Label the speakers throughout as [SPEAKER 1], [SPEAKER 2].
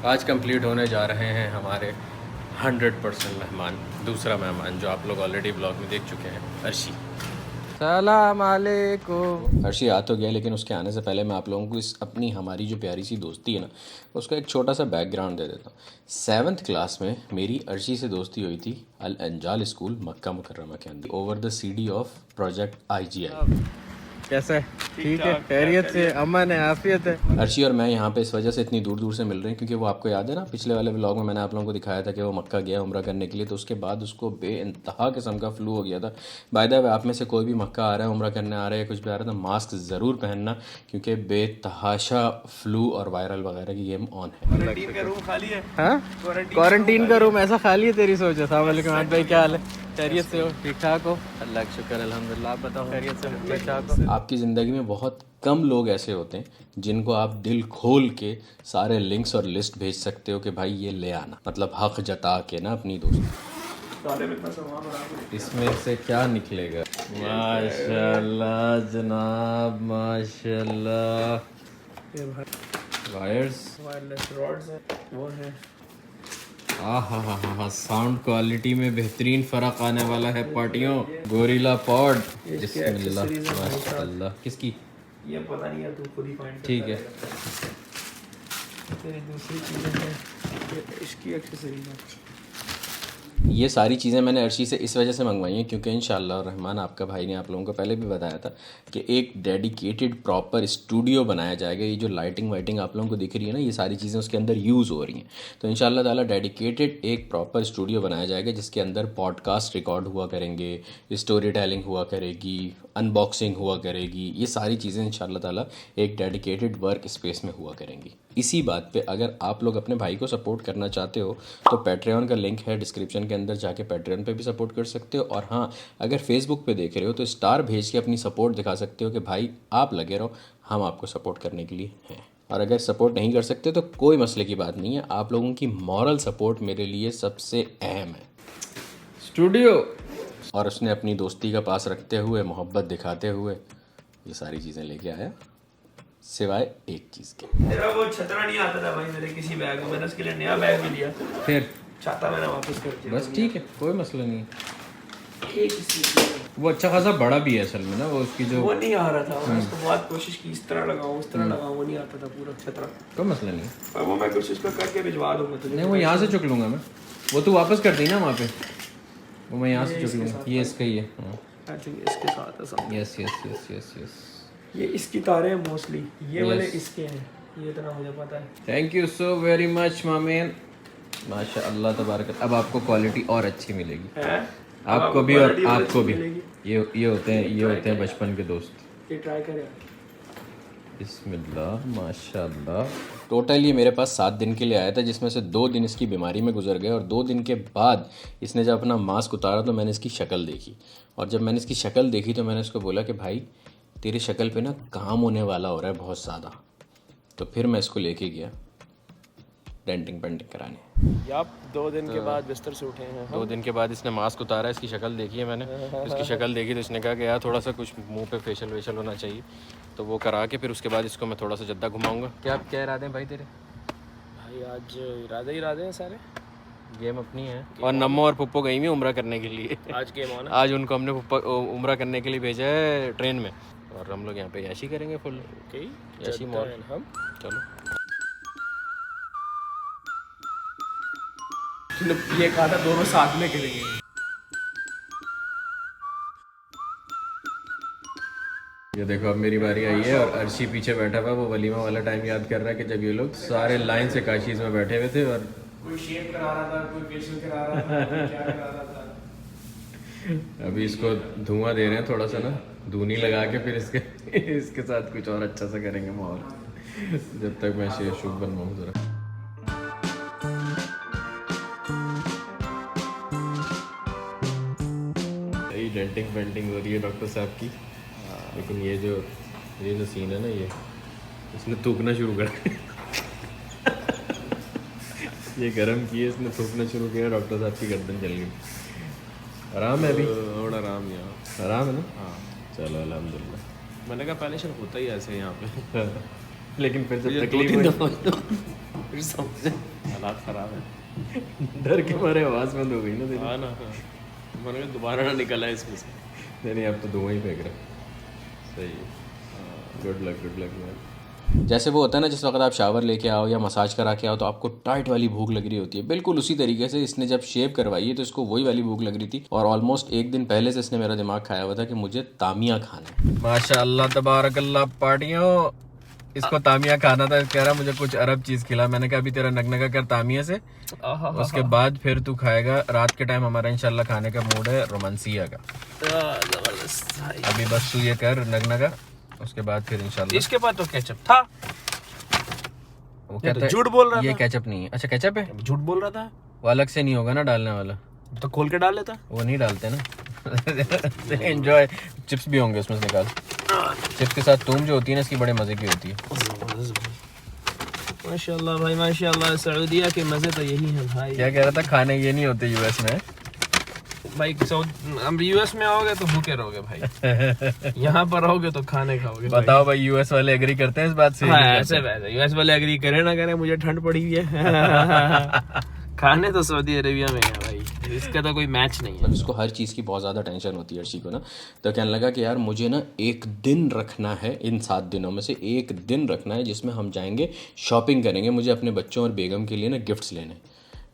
[SPEAKER 1] आज कंप्लीट होने जा रहे हैं हमारे 100% मेहमान। दूसरा मेहमान जो आप लोग ऑलरेडी ब्लॉग में देख चुके हैं, अर्शी। सलाम अलैकुम। अर्शी आ तो गया, लेकिन उसके आने से पहले मैं आप लोगों को इस अपनी हमारी जो प्यारी सी दोस्ती है ना, उसका एक छोटा सा बैकग्राउंड दे देता हूँ। 7th क्लास में मेरी अर्शी से दोस्ती हुई थी अल अंजाल स्कूल मक्का मुकर्रमा के अंदर, over the CD of project IGI। कैसा है? ठीक है, खैरियत से, अमन है, आफियत है। अर्शी और मैं यहाँ पे इस वजह से इतनी दूर दूर से मिल रहे हैं क्योंकि वो आपको याद है ना, पिछले वाले व्लॉग में मैंने आप लोगों को दिखाया था कि वो मक्का गया उम्रा करने के लिए, तो उसके बाद उसको बेइंतहा किस्म का फ्लू हो गया था। बाय द वे, आप में से कोई भी मक्का आ रहा है, उम्रा करने आ रहा है, कुछ भी आ रहा है, तो मास्क ज़रूर पहनना क्योंकि बेतहाशा फ्लू और वायरल वगैरह की गेम ऑन है। क्वारंटीन का रूम खाली है। हाँ, क्वारंटीन का रूम ऐसा खाली है? तेरी सोच है। अस्सलाम वालेकुम भाई, क्या हाल है? खैरियत से हो? ठीक ठाक हो? अल्लाह का शुक्र, अल्हम्दुलिल्लाह। आप बताओ, खैरियत से हो? ठीक ठाक हो? आपकी ज़िंदगी में बहुत कम लोग ऐसे होते हैं जिनको आप दिल खोल के सारे लिंक्स और लिस्ट भेज सकते हो कि भाई ये ले आना, मतलब हक जता के ना अपनी दोस्त। इसमें से क्या निकलेगा? माशाल्लाह जनाब, माशाल्लाह। वायर्स, वायरलेस रॉड्स है, वो है। हाँ, साउंड क्वालिटी में बेहतरीन फ़र्क आने वाला है पार्टियों। गोरिल्ला पॉड, बिस्मिल्लाह, माशाल्लाह। किसकी? ये पता नहीं है, तू खुद ही फाइंड। ठीक है। तेरी दूसरी चीज़ें हैं, इसकी एक्सेसरीज है। ये सारी चीज़ें मैंने अर्शी से इस वजह से मंगवाई हैं क्योंकि इंशाअल्लाह रहमान आपका भाई ने आप लोगों को पहले भी बताया था कि एक डेडिकेटेड प्रॉपर स्टूडियो बनाया जाएगा। ये जो लाइटिंग वाइटिंग आप लोगों को दिख रही है ना, ये सारी चीज़ें उसके अंदर यूज़ हो रही हैं। तो इंशाअल्लाह ताला डेडिकेटेड एक प्रॉपर स्टूडियो बनाया जाएगा जिसके अंदर पॉडकास्ट रिकॉर्ड हुआ करेंगे, स्टोरी टेलिंग हुआ करेगी, अनबॉक्सिंग हुआ करेगी। ये सारी चीज़ें इंशाअल्लाह ताला एक डेडिकेटेड वर्क स्पेस में हुआ करेंगी। इसी बात पे अगर आप लोग अपने भाई को सपोर्ट करना चाहते हो तो पैट्रियन का लिंक है डिस्क्रिप्शन के अंदर, जाके पैट्रियन पे भी सपोर्ट कर सकते हो। और हाँ, अगर फेसबुक पे देख रहे हो तो स्टार भेज के अपनी सपोर्ट दिखा सकते हो कि भाई आप लगे रहो, हम आपको सपोर्ट करने के लिए हैं। और अगर सपोर्ट नहीं कर सकते तो कोई मसले की बात नहीं है, आप लोगों की मॉरल सपोर्ट मेरे लिए सबसे अहम है। स्टूडियो और उसने अपनी दोस्ती का पास रखते हुए, मोहब्बत दिखाते हुए ये सारी चीज़ें लेके आया, सिवाय एक चीज़ के। मेरा वो छतरा नहीं आता था भाई मेरे किसी बैग में, मैंने उसके लिए नया बैग भी लिया, फिर छाता मैंने वापस कर दिया। बस ठीक है, कोई मसला नहीं है। वो अच्छा खासा बड़ा भी है असल में ना, वो उसकी जो वो नहीं आ रहा था, मैंने उसको बहुत कोशिश की इस तरह लगाऊं उस तरह लगाऊं, वो नहीं आता था पूरा छतरा। कोई मसला नहीं है, और वो मैं कुछ उसको करके भिजवा दूंगा तुझे। नहीं, वो यहाँ से चुक लूँगा मैं, वो तू वापस कर दी ना वहाँ पे, वो मैं यहाँ से चुक लूँगा। ये इसका ही है, आई थिंक इसके साथ है सब। Yes yes yes yes yes, ये इसकी तारें हैं मोस्टली, ये वाले इसके हैं, ये इतना मुझे पता है। Thank you so very much Mammen, माशाअल्लाह तबारक। अब आपको क्वालिटी और अच्छी मिलेगी है? आपको भी और आपको भी। ये होते हैं बचपन के दोस्त। ये ट्राई करें, बिस्मिल्लाह, माशाअल्लाह। टोटल ये मेरे पास 7 दिन के लिए आया था, जिसमें से 2 दिन इसकी बीमारी में गुजर गए, और 2 दिन के बाद इसने जब अपना मास्क उतारा तो मैंने इसकी शक्ल देखी, और जब मैंने इसकी शक्ल देखी तो मैंने उसको बोला कि भाई तेरी शक्ल पे ना काम होने वाला हो रहा है बहुत ज़्यादा। तो फिर मैं इसको लेके गया डेंटिंग पेंटिंग कराने। आप 2 दिन के बाद बिस्तर से उठे हैं। 2 दिन के बाद इसने मास्क उतारा, इसकी शक्ल देखी है मैंने, इसकी शक्ल देखी तो इसने कहा कि यार थोड़ा सा कुछ मुंह पे फेशियल वेशियल होना चाहिए, तो वो करा के फिर उसके बाद इसको मैं थोड़ा सा जद्दा घुमाऊँगा। क्या इरादे हैं भाई तेरे? भाई आज इरादे हैं सारे, गेम अपनी है। और नम्मो और पुप्पो गई हुई उम्रा करने के लिए। आज गेम ऑन है, आज उनको हमने उम्रा करने के लिए भेजा है ट्रेन में, और हम लोग यहाँ पे याशी करेंगे फुल। ओके, याशी मॉल हम, चलो। ये कहा था दोनों साथ में करेंगे। ये देखो अब मेरी बारी आई है, और अर्शी पीछे बैठा हुआ, वो वलीमा वाला टाइम याद कर रहा है कि जब ये लोग सारे लाइन से काशीज में बैठे हुए थे, और कोई शेव करा रहा था, कोई फेशियल करा रहा था, कोई क्या करा रहा था। अभी इसको धुआं दे रहे हैं थोड़ा सा ना, धूनी लगा के फिर इसके साथ कुछ और अच्छा सा करेंगे माहौल, जब तक मैं शेर शुभ बनवाऊँ जरा। डेंटिंग पेंटिंग हो रही है डॉक्टर साहब की, लेकिन ये जो सीन है ना, ये इसने थूकना शुरू कर ये गर्म किए, इसने थूकना शुरू किया, डॉक्टर साहब की गर्दन चल गई। आराम है अभी? थोड़ा आराम है ना? हाँ चलो अल्हम्दुलिल्लाह। मैंने कहा पहले शुरू होता ही ऐसे यहाँ पे लेकिन फिर जब तकलीफ
[SPEAKER 2] फिर समझे
[SPEAKER 3] हालात ख़राब है।
[SPEAKER 1] डर के मारे आवाज़ बंद हो गई ना तेरी।
[SPEAKER 3] हाँ ना, हाँ मैंने कहा दोबारा ना निकला है इसमें से।
[SPEAKER 1] नहीं अब तो धुआं ही फेंक रहा। सही है, गुड लक यार। जैसे वो होता है ना जिस वक्त आप शावर लेके आओ या मसाज करा के आओ तो आपको टाइट वाली भूख लग रही होती है, बिल्कुल उसी तरीके से इसने जब शेव करवाई है तो इसको वही वाली भूख लग रही थी। और ऑलमोस्ट एक दिन पहले से इसने मेरा दिमाग खाया हुआ था कि मुझे तामिया खाना है। माशाअल्लाह तबारकल्लाह पार्टियों, इसको तामिया खाना था। कह रहा मुझे कुछ अरब चीज़ खिला। मैंने कहा अभी तेरा नगनगा कर तामिया से, उसके बाद फिर तू खाएगा। रात के टाइम हमारा इंशाल्लाह खाने का मूड है रोमांसिया का।
[SPEAKER 2] जबरदस्त भाई।
[SPEAKER 1] अभी बस तू ये कर नगनगा, उसके बाद फिर इंशाल्लाह।
[SPEAKER 2] इसके बाद तो केचप था।
[SPEAKER 1] वो कहता है
[SPEAKER 2] झूठ बोल रहा
[SPEAKER 1] ये
[SPEAKER 2] था।
[SPEAKER 1] केचप नहीं है। अच्छा केचप है,
[SPEAKER 2] झूठ बोल रहा था।
[SPEAKER 1] वो अलग से नहीं होगा ना डालने वाला,
[SPEAKER 2] तो खोल के डाल लेता।
[SPEAKER 1] वो नहीं डालते ना। एंजॉय। चिप्स भी होंगे उसमें से निकाल। चिप्स के साथ तुम जो होती है ना इसकी बड़े मज़े की होती है।
[SPEAKER 2] माशाल्लाह भाई माशाल्लाह, सऊदीया के मज़े तो यही है भाई।
[SPEAKER 1] क्या कह रहा था, खाने ये नहीं होते यूएस में?
[SPEAKER 2] भाई अब यूएस में आओगे तो भूखे रहोगे भाई। यहाँ पर रहोगे तो खाने खाओगे।
[SPEAKER 1] बताओ भाई यूएस वाले एग्री करते हैं इस बात से?
[SPEAKER 2] हाँ, ऐसे वैसे यूएस वाले एग्री करे ना करे, मुझे ठंड पड़ी हुई है। खाने तो सऊदी अरेबिया में है भाई, इसका तो कोई मैच नहीं है।
[SPEAKER 1] इसको हर चीज़ की बहुत ज़्यादा टेंशन होती है अर्शी को ना, तो कहने लगा कि यार मुझे ना एक दिन रखना है, इन 7 दिनों में से एक दिन रखना है जिसमें हम जाएंगे शॉपिंग करेंगे, मुझे अपने बच्चों और बेगम के लिए ना गिफ्ट्स लेने।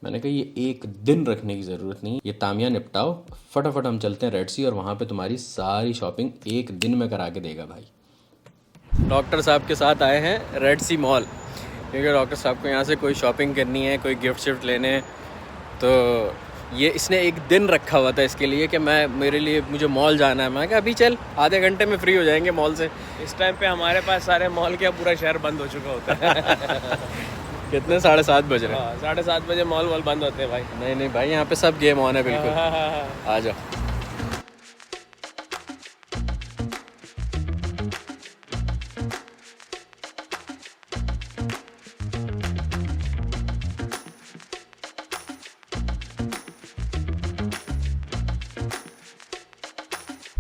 [SPEAKER 1] मैंने कहा ये एक दिन रखने की ज़रूरत नहीं, ये तामिया निपटाओ फटाफट, हम चलते हैं रेड सी और वहाँ पे तुम्हारी सारी शॉपिंग एक दिन में करा के देगा भाई। डॉक्टर साहब के साथ आए हैं रेड सी मॉल, क्योंकि डॉक्टर साहब को यहाँ से कोई शॉपिंग करनी है, कोई गिफ्ट शिफ्ट लेने हैं। तो ये इसने एक दिन रखा हुआ था इसके लिए कि मेरे लिए मुझे मॉल जाना है। मैं कहा अभी चल, आधे घंटे में फ्री हो जाएंगे मॉल से।
[SPEAKER 2] इस टाइम पे हमारे पास सारे मॉल क्या पूरा शहर बंद हो चुका होता है।
[SPEAKER 1] कितने 7:30 बज रहे हैं?
[SPEAKER 2] 7:30 बजे मॉल वॉल बंद होते हैं भाई।
[SPEAKER 1] नहीं भाई यहाँ पे सब गेम ऑन है बिल्कुल। आ जाओ।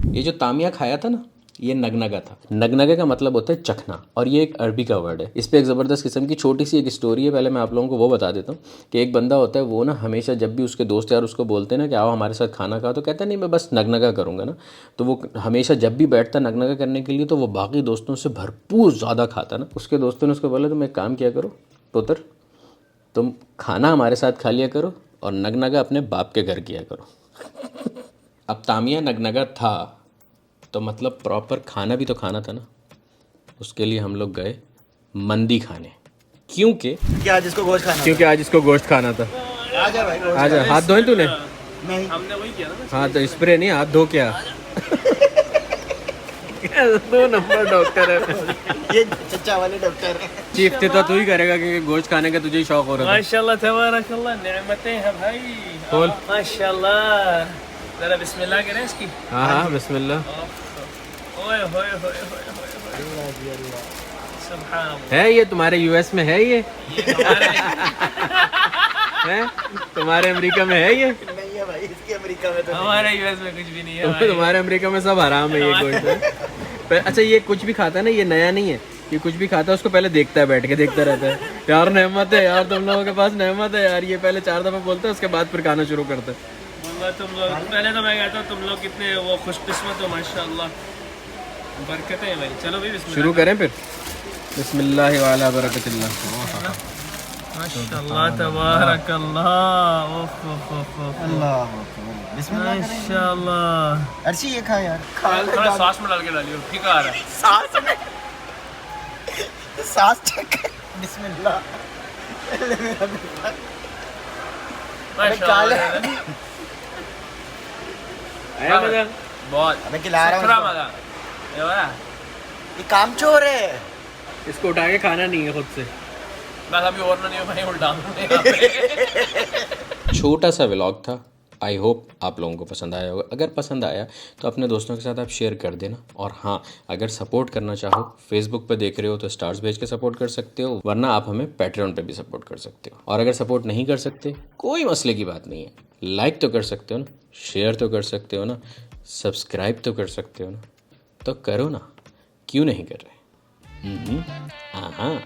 [SPEAKER 1] ये जो तामिया खाया था ना, ये नगनगा था। नगनगे का मतलब होता है चखना, और ये एक अरबी का वर्ड है। इस पे एक ज़बरदस्त किस्म की छोटी सी एक स्टोरी है, पहले मैं आप लोगों को वो बता देता हूँ कि एक बंदा होता है, वो ना हमेशा जब भी उसके दोस्त यार उसको बोलते हैं ना कि आओ हमारे साथ खाना खाओ, तो कहता है नहीं मैं बस नगनगा करूँगा ना। तो वो हमेशा जब भी बैठता नगनगा करने के लिए तो वो बाकी दोस्तों से भरपूर ज़्यादा खाता ना। उसके दोस्तों ने उसको बोला तुम एक काम किया करो पुत्र, तुम खाना हमारे साथ खा लिया करो और नगनगा अपने बाप के घर किया करो। अब तामिया नगनगा था तो मतलब प्रॉपर खाना भी तो खाना था ना। उसके लिए हम लोग गए मंदी खाने, क्योंकि
[SPEAKER 4] आज इसको गोश्त खाना
[SPEAKER 1] क्योंकि आज इसको गोश्त खाना था।
[SPEAKER 4] आजा भाई गोश्त
[SPEAKER 1] आजा, हाथ धोए तूने?
[SPEAKER 4] नहीं
[SPEAKER 2] हमने वही किया ना।
[SPEAKER 1] हाँ तो स्प्रे नहीं, हाथ धो क्या? 2 नंबर डॉक्टर है
[SPEAKER 4] ये चचा वाले डॉक्टर है।
[SPEAKER 1] चीफ तो तू ही करेगा क्योंकि गोश्त खाने का तुझे ही शौक हो रहा था।
[SPEAKER 2] माशाल्लाह तबारकल्लाह, नेमतें हैं भाई।
[SPEAKER 1] खोल।
[SPEAKER 2] माशाल्लाह, जरा बिस्मिल्लाह करें इसकी।
[SPEAKER 1] हाँ बिस्मिल्लाह।
[SPEAKER 2] ओए होए होए होए, सुभान अल्लाह।
[SPEAKER 1] है ये तुम्हारे यूएस में है ये है तुम्हारे अमेरिका में है ये?
[SPEAKER 4] नहीं है भाई, इसके अमेरिका में तो
[SPEAKER 2] हमारे यूएस में कुछ भी नहीं है भाई।
[SPEAKER 1] तुम्हारे अमेरिका में सब हराम है ये गोश्त। अच्छा ये कुछ भी खाता है ना, ये नया नहीं है, ये कुछ भी खाता है उसको पहले देखता है, बैठ के देखता रहता है। यार नेमत है यार, तुम लोगों के पास नेमत है यार। ये पहले 4 दफ़ा बोलता है, उसके बाद फिर खाना शुरू करता है।
[SPEAKER 2] तुम लोग पहले तो मैं कहता हूँ तुम लोग कितने वो खुशकिस्मत हो, माशाल्लाह, बरकतें हैं भाई। चलो भाई बिस्मिल्लाह
[SPEAKER 1] शुरू करें फिर। बिस्मिल्लाह वाला बरकतिल्लाह।
[SPEAKER 2] माशाल्लाह तबारकल्लाह। ओह
[SPEAKER 4] अल्लाह बिस्मिल्लाह करें।
[SPEAKER 2] माशाल्लाह।
[SPEAKER 4] अर्शी ये खा यार,
[SPEAKER 2] थोड़ा सॉस में डाल के डालियो, फीका आ रहा है।
[SPEAKER 4] सांस में सांस चेक। बिस्मिल्लाह।
[SPEAKER 2] माशाल्लाह,
[SPEAKER 1] आया मजा?
[SPEAKER 2] बहुत
[SPEAKER 4] अबे खिला रहा हूँ
[SPEAKER 2] खरा
[SPEAKER 4] इसको।
[SPEAKER 2] मजा। ये वाला
[SPEAKER 4] ये काम चोर है।
[SPEAKER 1] इसको उठा के खाना नहीं है खुद से।
[SPEAKER 2] बस अभी और ना नहीं हो भाई, उल्टा
[SPEAKER 1] छोटा सा व्लॉग था, आई होप आप लोगों को पसंद आया होगा। अगर पसंद आया तो अपने दोस्तों के साथ आप शेयर कर देना। और हाँ, अगर सपोर्ट करना चाहो, फेसबुक पे देख रहे हो तो स्टार्स भेज के सपोर्ट कर सकते हो, वरना आप हमें पैट्रियन पे भी सपोर्ट कर सकते हो। और अगर सपोर्ट नहीं कर सकते, कोई मसले की बात नहीं है, लाइक तो कर सकते हो ना, शेयर तो कर सकते हो ना, सब्सक्राइब तो कर सकते हो ना, तो करो ना, क्यों नहीं कर रहे? हाँ।